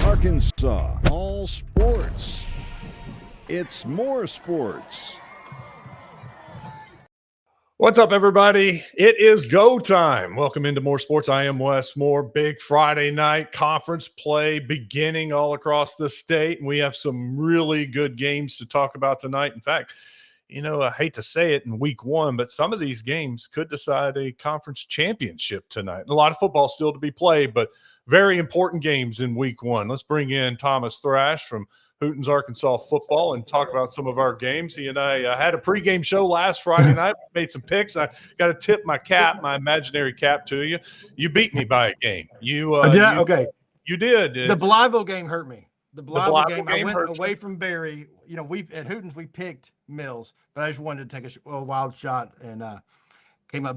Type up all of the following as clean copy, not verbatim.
Arkansas, all sports. It's more sports. What's up, everybody? It is go time. Welcome into More Sports. I am Wes Moore. Big Friday night conference play beginning all across the state. And we have some really good games to talk about tonight. In fact, I hate to say it in week one, but some of these games could decide a conference championship tonight. A lot of football still to be played, but very important games in week one. Let's bring in Thomas Thrash from Hooten's Arkansas football and talk about some of our games. He and I had a pregame show last Friday night. Made some picks. I got to tip my imaginary cap to you. You beat me by a game. Okay. You did. The Blyville game hurt me. The Blyville game I went away you. From Barry. We at Hooten's we picked Mills, but I just wanted to take a wild shot and came up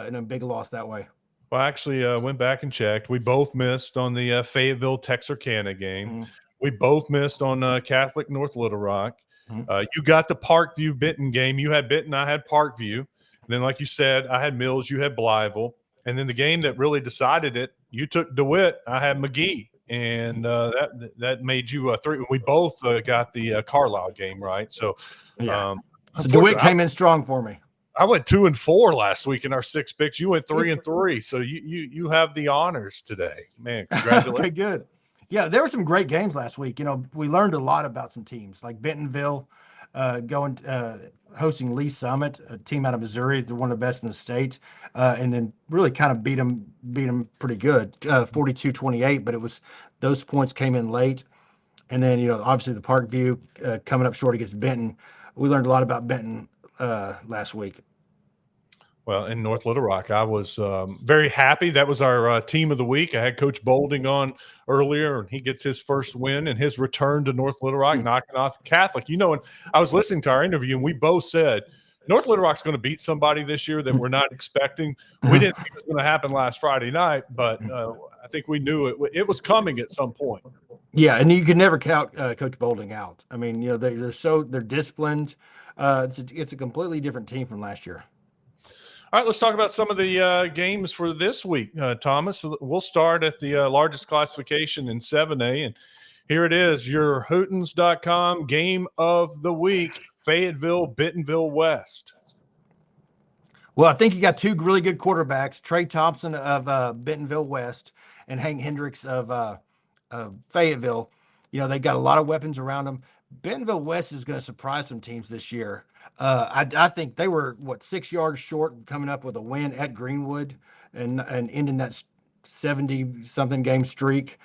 in a big loss that way. Well, I actually went back and checked. We both missed on the Fayetteville Texarkana game. Mm-hmm. We both missed on Catholic North Little Rock. Mm-hmm. You got the Parkview Benton game. You had Benton, I had Parkview. And then, like you said, I had Mills, you had Blyville. And then the game that really decided it, you took DeWitt, I had McGee. And that made you three. We both got the Carlisle game right. So, so DeWitt came in strong for me. I went 2-4 last week in our 6 picks. You went 3-3. So you have the honors today, man. Congratulations. Okay, good. Yeah, there were some great games last week. We learned a lot about some teams like Bentonville hosting Lee Summit, a team out of Missouri. They're one of the best in the state, and then really kind of beat them pretty good, 42-28. But those points came in late, and then obviously the Parkview coming up short against Benton. We learned a lot about Benton last week. Well, in North Little Rock, I was very happy. That was our team of the week. I had Coach Bolding on earlier, and he gets his first win and his return to North Little Rock, knocking off Catholic. And I was listening to our interview, and we both said North Little Rock's going to beat somebody this year that we're not expecting. We didn't think it was going to happen last Friday night, but I think we knew it was coming at some point. Yeah, and you can never count Coach Bolding out. I mean, they're disciplined. It's a completely different team from last year. All right, let's talk about some of the games for this week, Thomas. We'll start at the largest classification in 7A, and here it is, your Hootens.com game of the week, Fayetteville, Bentonville West. Well, I think you got two really good quarterbacks, Trey Thompson of Bentonville West and Hank Hendricks of Fayetteville. They got a lot of weapons around them. Bentonville West is going to surprise some teams this year. I think they were 6 yards short coming up with a win at Greenwood and ending that 70-something game streak.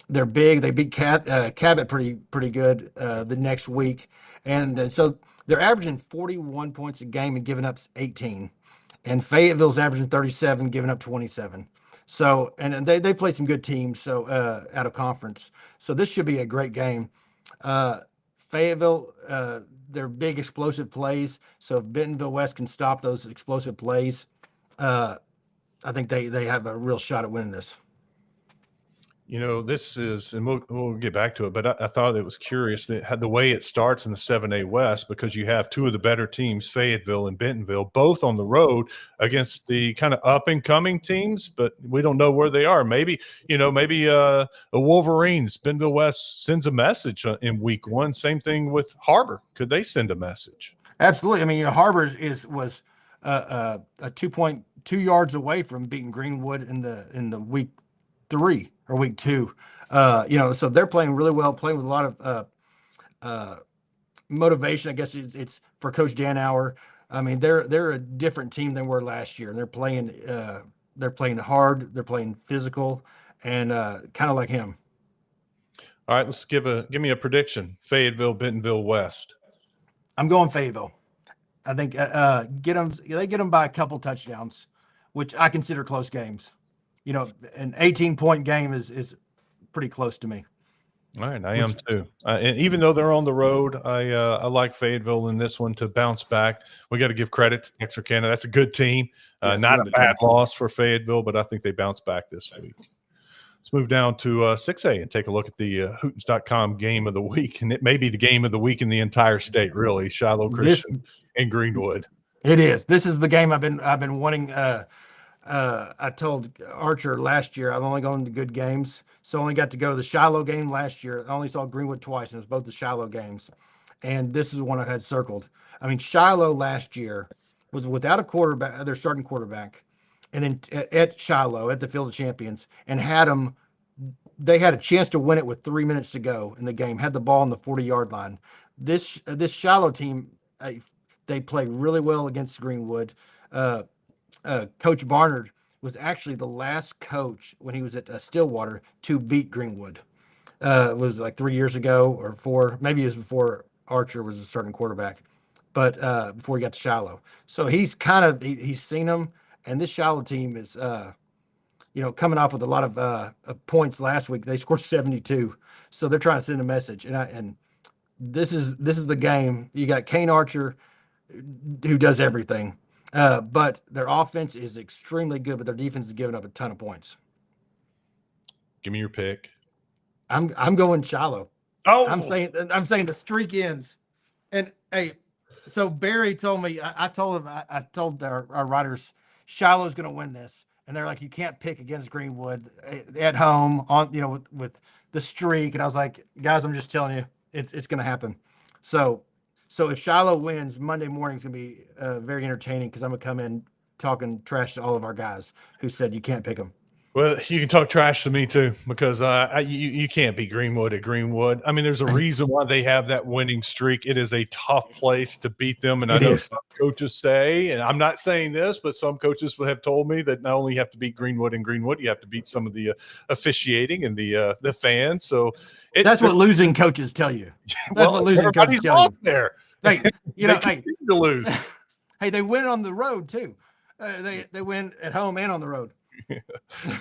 They're big. They beat Cabot pretty good the next week, and so they're averaging 41 points a game and giving up 18. And Fayetteville's averaging 37, giving up 27. So and they play some good teams out of conference. So this should be a great game. Fayetteville, they're big explosive plays. So if Bentonville West can stop those explosive plays, I think they have a real shot at winning this. This is, and we'll get back to it, but I thought it was curious that the way it starts in the 7A West, because you have two of the better teams, Fayetteville and Bentonville, both on the road against the kind of up and coming teams, but we don't know where they are. Maybe the Wolverines, Bentonville West sends a message in week one. Same thing with Harbor. Could they send a message? Absolutely. I mean, Harbor was a 2 yards away from beating Greenwood in the week 3 or week 2, so they're playing really well, playing with a lot of motivation. I guess it's for Coach Danauer. I mean, they're a different team than were last year, and they're playing hard, they're playing physical, and kind of like him. All right, let's give me a prediction. Fayetteville, Bentonville West. I'm going Fayetteville. I think they get them by a couple touchdowns, which I consider close games. An 18-point game is pretty close to me. All right, I am too. And even though they're on the road, I like Fayetteville in this one to bounce back. We got to give credit to Texarkana. That's a good team. Not a bad loss for Fayetteville, but I think they bounce back this week. Let's move down to 6A and take a look at the Hootens.com game of the week. And it may be the game of the week in the entire state, really, Shiloh Christian and Greenwood. It is. This is the game I've been wanting. I told Archer last year I'm only going to good games. so only got to go to the Shiloh game last year. I only saw Greenwood twice, and it was both the Shiloh games. And this is one I had circled. I mean, Shiloh last year was without a quarterback, their starting quarterback, and then at Shiloh at the Field of Champions, and had them. They had a chance to win it with 3 minutes to go in the game. Had the ball on the 40-yard line. This Shiloh team, they play really well against Greenwood. Coach Barnard was actually the last coach when he was at Stillwater to beat Greenwood. It was like 3 years ago or 4, maybe it was before Archer was a starting quarterback, but before he got to Shiloh. So he's he's seen them, and this Shiloh team is, coming off with a lot of points last week. They scored 72, so they're trying to send a message. And this is the game. You got Kane Archer, who does everything, but their offense is extremely good, but their defense is giving up a ton of points. Give me your pick. I'm going Shiloh. Oh, I'm saying the streak ends. And hey, so Barry told me, I told him, I told our writers, Shiloh's going to win this. And they're like, you can't pick against Greenwood at home on, with the streak. And I was like, guys, I'm just telling you, it's going to happen. So if Shiloh wins, Monday morning is going to be very entertaining, because I'm going to come in talking trash to all of our guys who said you can't pick them. Well, you can talk trash to me too, because you can't beat Greenwood at Greenwood. I mean, there's a reason why they have that winning streak. It is a tough place to beat them, and I know some coaches say, and I'm not saying this, but some coaches have told me that not only you have to beat Greenwood and Greenwood, you have to beat some of the officiating and the fans. So that's what losing coaches tell you. That's what losing coaches tell you. There, hey, hey, to lose. Hey, they win on the road too. They win at home and on the road.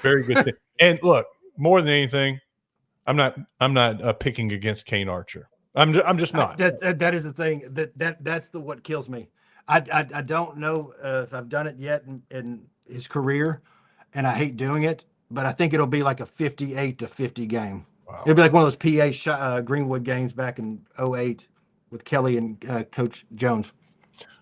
Very good thing. And look, more than anything, I'm not picking against Kane Archer. I'm just not. That is the thing that's what kills me. I don't know if I've done it yet in his career, and I hate doing it, but I think it'll be like a 58-50 game. Wow. It'll be like one of those PA Greenwood games back in 2008 with Kelly and Coach Jones.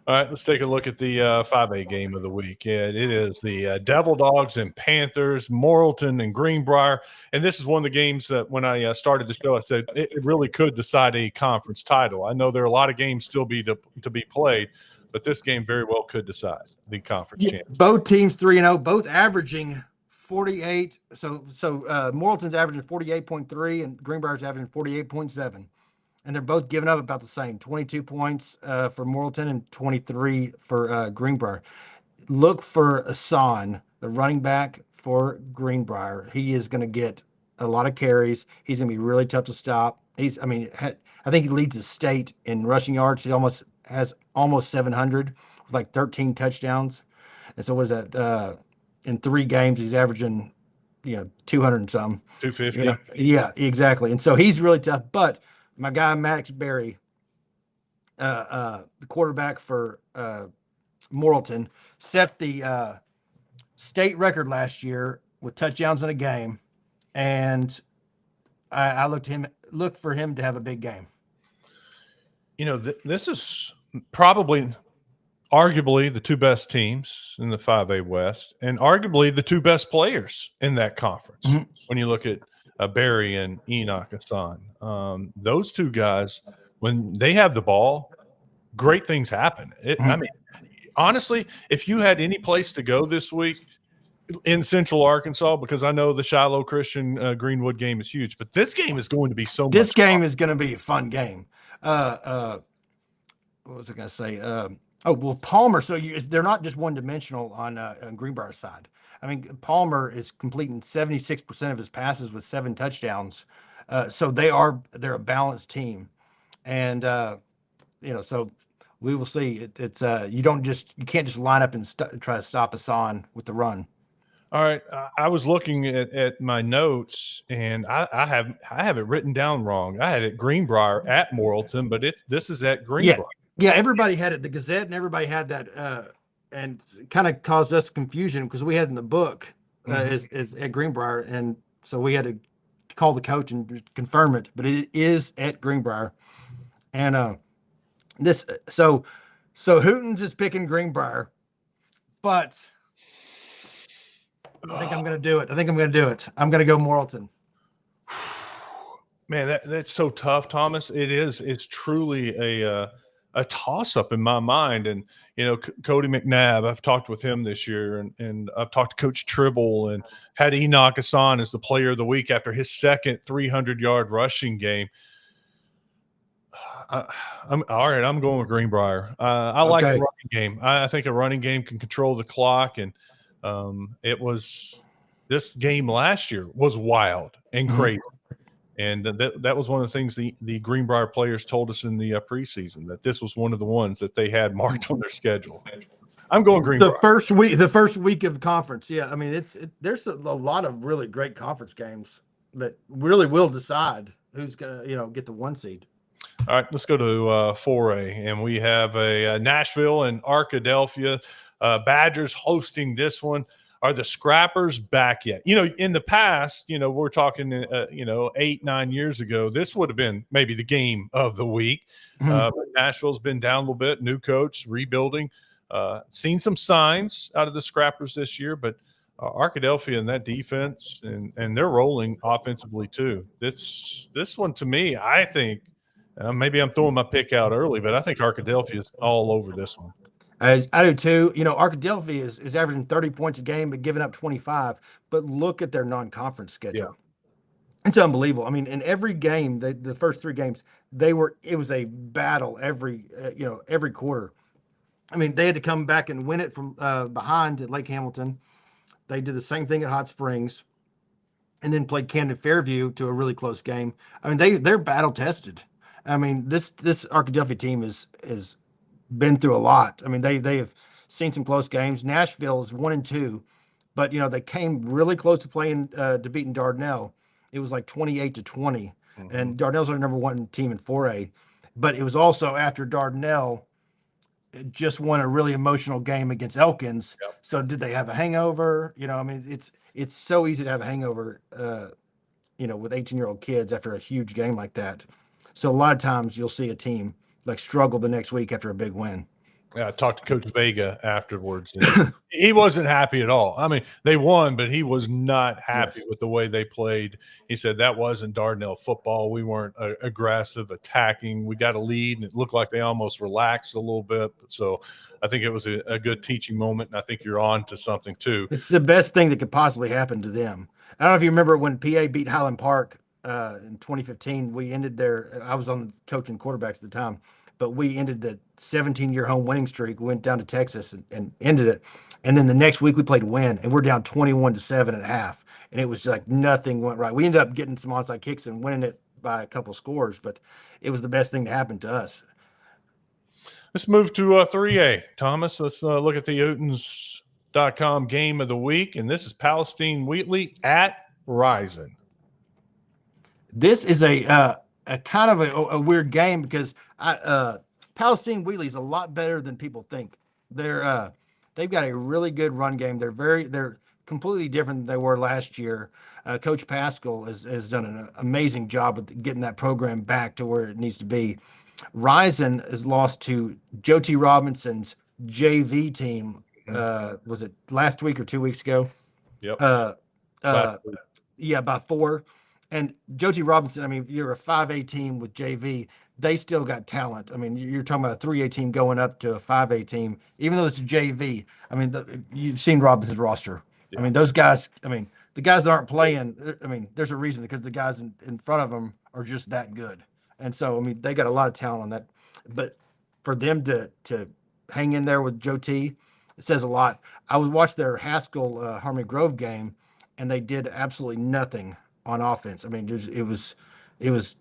All right, let's take a look at the 5A game of the week. Yeah, it is the Devil Dogs and Panthers, Morrilton and Greenbrier. And this is one of the games that when I started the show, I said it really could decide a conference title. I know there are a lot of games still to be played, but this game very well could decide the conference championship. Both teams 3-0, both averaging 48. So Morrilton's averaging 48.3 and Greenbrier's averaging 48.7. And they're both giving up about the same, 22 points for Morrilton and 23 for Greenbrier. Look for Hassan, the running back for Greenbrier. He is going to get a lot of carries. He's going to be really tough to stop. I think he leads the state in rushing yards. He has almost 700 with like 13 touchdowns. And so was that in 3 games, he's averaging, 200 and something. 250. Yeah, exactly. And so he's really tough, but my guy Max Berry, the quarterback for Morrilton, set the state record last year with touchdowns in a game, and I looked for him to have a big game. This is probably, arguably, the 2 best teams in the 5A West, and arguably the 2 best players in that conference. Mm-hmm. When you look at Barry and Enoch Hassan. Those 2 guys, when they have the ball, great things happen. I mean, honestly, if you had any place to go this week in Central Arkansas, because I know the Shiloh Christian Greenwood game is huge, but this game is going to be so much This game fun. is going to be a fun game. What was I going to say? Palmer. So they're not just one-dimensional on Greenbrier's side. I mean, Palmer is completing 76% of his passes with 7 touchdowns. So they're a balanced team. And, so we will see. It's you can't just line up and try to stop Hassan with the run. All right. I was looking at my notes, and I have it written down wrong. I had it Greenbrier at Morrilton, but this is at Greenbrier. Yeah, everybody had it. The Gazette and everybody had that. And kind of caused us confusion because we had it in the book is at Greenbrier, and so we had to call the coach and confirm it. But it is at Greenbrier, and so Hooten's is picking Greenbrier, but I think I'm going to do it. I'm going to go Morrilton. Man, that's so tough, Thomas. It is. It's truly a toss up in my mind. And Cody McNabb, I've talked with him this year, and I've talked to Coach Tribble, and had Enoch Hassan as the player of the week after his second 300-yard rushing game. I'm all right. I'm going with Greenbrier. I like a Okay. running game. I think a running game can control the clock, and this game last year was wild and crazy. And that was one of the things the Greenbrier players told us in the preseason, that this was one of the ones that they had marked on their schedule. I'm going Greenbrier. The first week of conference. Yeah. I mean, there's a lot of really great conference games that really will decide who's going to, get the 1 seed. All right, let's go to 4A, and we have a Nashville and Arkadelphia. Badgers hosting this one. Are the Scrappers back yet? In the past, we're talking, 8-9 years ago, this would have been maybe the game of the week. But Nashville's been down a little bit, new coach, rebuilding. Seen some signs out of the Scrappers this year, but Arkadelphia and that defense, and they're rolling offensively too. This one, to me, I think, maybe I'm throwing my pick out early, but I think Arkadelphia is all over this one. I do too. Arkadelphia is averaging 30 points a game, but giving up 25. But look at their non-conference schedule. Yeah. It's unbelievable. I mean, in every game, the first 3 games, it was a battle every quarter. I mean, they had to come back and win it from behind at Lake Hamilton. They did the same thing at Hot Springs, and then played Camden Fairview to a really close game. I mean, they're battle tested. I mean, this Arkadelphia team is been through a lot. I mean, they have seen some close games. Nashville is 1-2, but they came really close to playing to beating Dardanelle. It was like 28-20, and Dardanelle's our number 1 team in 4A. But it was also after Dardanelle just won a really emotional game against Elkins. Yep. So did they have a hangover? I mean, it's so easy to have a hangover, with 18-year-old kids after a huge game like that. So a lot of times you'll see a team like struggle the next week after a big win. Yeah, I talked to Coach Vega afterwards. And he wasn't happy at all. I mean, they won, but he was not happy with the way they played. He said that wasn't Dardanelle football. We weren't aggressive, attacking. We got a lead, and it looked like they almost relaxed a little bit. So I think it was a good teaching moment, and I think you're on to something too. It's the best thing that could possibly happen to them. I don't know if you remember when PA beat Highland Park in 2015. We ended I was on coaching quarterbacks at the time, but we ended the 17-year home winning streak. We went down to Texas and ended it. And then the next week we played Win, and we're down 21-7 at half. And it was like nothing went right. We ended up getting some onside kicks and winning it by a couple scores, but it was the best thing to happen to us. Let's move to 3A. Thomas, let's look at the Hootens.com game of the week. And this is Palestine Wheatley at Rising. This is a kind of a weird game because Palestine Wheatley is a lot better than people think. They've got a really good run game. They're completely different than they were last year. Coach Pascal has done an amazing job of getting that program back to where it needs to be. Rising has lost to Joe T. Robinson's JV team. Was it last week or 2 weeks ago? Yep. Yeah, by 4. And Joe T. Robinson, I mean, you're a 5A team with JV. They still got talent. I mean, you're talking about a 3A team going up to a 5A team, even though it's JV. I mean, you've seen Robinson's roster. Yeah. I mean, those guys, the guys that aren't playing, there's a reason, because the guys in front of them are just that good. And so, they got a lot of talent on that. But for them to hang in there with Joe T, it says a lot. I was watching their Haskell Harmony Grove game, and they did absolutely nothing on offense. It was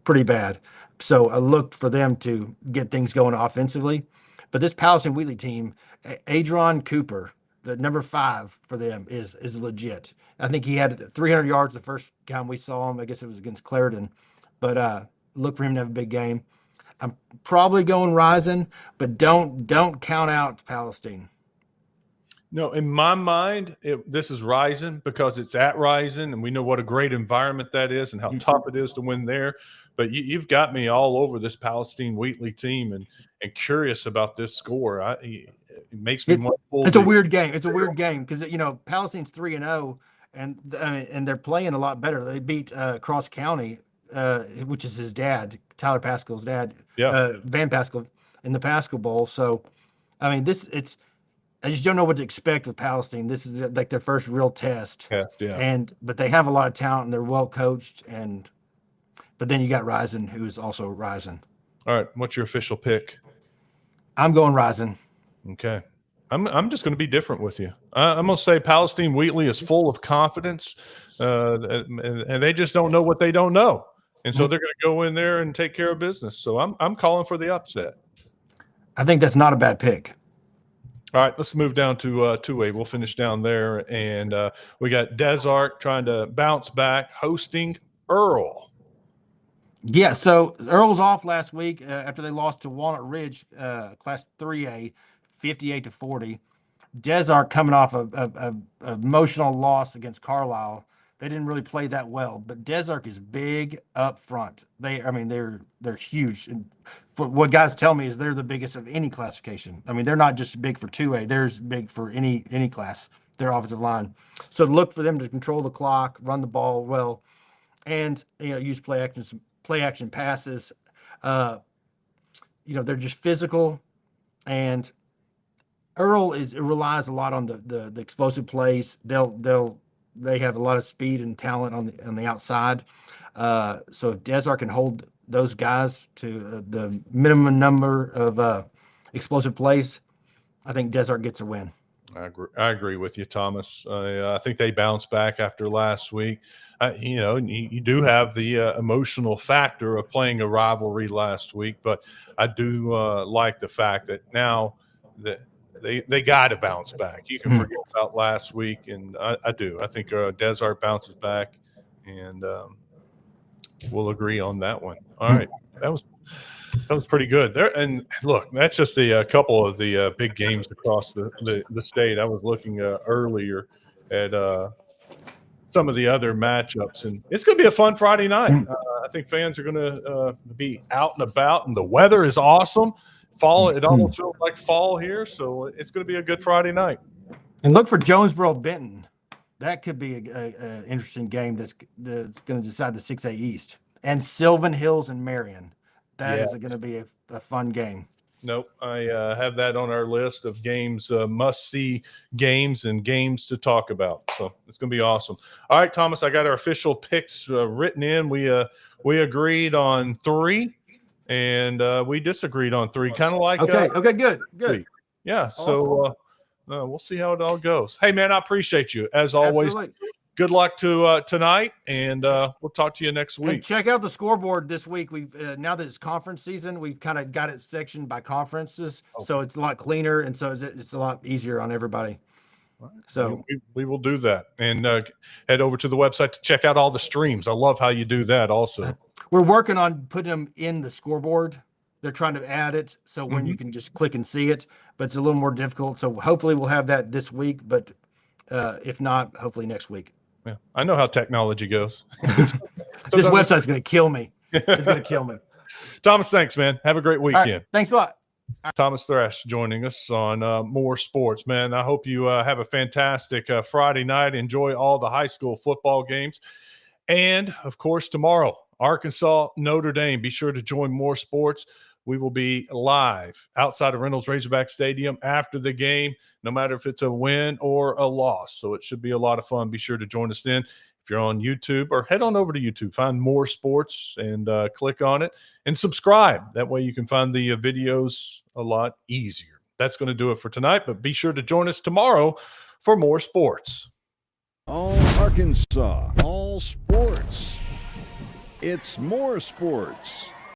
pretty bad. So I looked for them to get things going offensively. But this Palestine Wheatley team, Adron Cooper, the number 5 for them, is legit. I think he had 300 yards the first time we saw him. I guess it was against Clarendon. But look for him to have a big game. I'm probably going Rising, but don't count out Palestine. No, in my mind, this is Rising because it's at Rising, and we know what a great environment that is and how tough it is to win there. But you've got me all over this Palestine Wheatley team and curious about this score. It makes me want to. It's a weird game. It's a weird game because Palestine's 3-0, and they're playing a lot better. They beat Cross County which is his dad, Tyler Pascal's dad, Yeah. Van Pascal, in the Pascal Bowl. So, I mean, I just don't know what to expect with Palestine. This is like their first real test. Yeah. But they have a lot of talent and they're well coached. But then you got Ryzen, who's also rising. All right. What's your official pick? I'm going Ryzen. Okay. I'm just going to be different with you. I'm going to say Palestine Wheatley is full of confidence, and they just don't know what they don't know, and so they're going to go in there and take care of business. So I'm calling for the upset. I think that's not a bad pick. All right, let's move down to 2A. We'll finish down there, and we got Desart trying to bounce back, hosting Earl. Yeah, so Earl's off last week after they lost to Walnut Ridge, Class 3A, 58-40. Desart coming off a emotional loss against Carlisle. They didn't really play that well, but Desart is big up front. They're huge. And for what guys tell me is they're the biggest of any classification. I mean, they're not just big for 2A; they're big for any class. Their offensive line. So look for them to control the clock, run the ball well, and use play action passes. They're just physical, and Earl relies a lot on the explosive plays. They have a lot of speed and talent on the outside. So if Desart can hold those guys to the minimum number of explosive plays, I think Desart gets a win. I agree with you, Thomas. I think they bounced back after last week. You do have the emotional factor of playing a rivalry last week, but I do like the fact that now that they got to bounce back. You can forget about last week, and I do. I think Desart bounces back, and we'll agree on that one. All right, that was pretty good there. And look, that's just a couple of the big games across the state. I was looking earlier at some of the other matchups, and it's going to be a fun Friday night. I think fans are going to be out and about, and the weather is awesome. Fall, it almost feels like fall here, so it's going to be a good Friday night. And look for Jonesboro Benton. That could be an interesting game that's going to decide the 6A East. And Sylvan Hills and Marion. That is going to be a fun game. Nope. I have that on our list of games, must-see games and games to talk about. So it's going to be awesome. All right, Thomas, I got our official picks written in. We agreed on 3, and we disagreed on 3. Kind of like okay, good. Yeah, awesome. So we'll see how it all goes. Hey, man, I appreciate you, as always. Absolutely. Good luck to tonight, and we'll talk to you next week. And check out the scoreboard this week. We've now that it's conference season, we've kind of got it sectioned by conferences, so it's a lot cleaner, and so it's a lot easier on everybody. Right. So we will do that, and head over to the website to check out all the streams. I love how you do that. Also, we're working on putting them in the scoreboard. They're trying to add it so when you can just click and see it, but it's a little more difficult. So hopefully we'll have that this week, but if not, hopefully next week. Yeah, I know how technology goes. This website's going to kill me. It's going to kill me. Thomas, thanks, man. Have a great weekend. Right, thanks a lot. Thomas Thrash joining us on More Sports, man. I hope you have a fantastic Friday night. Enjoy all the high school football games. And, of course, tomorrow, Arkansas, Notre Dame. Be sure to join More Sports. We will be live outside of Reynolds Razorback Stadium after the game, no matter if it's a win or a loss. So it should be a lot of fun. Be sure to join us then. If you're on YouTube, or head on over to YouTube, find More Sports and click on it and subscribe. That way you can find the videos a lot easier. That's going to do it for tonight, but be sure to join us tomorrow for More Sports. All Arkansas, all sports. It's More Sports.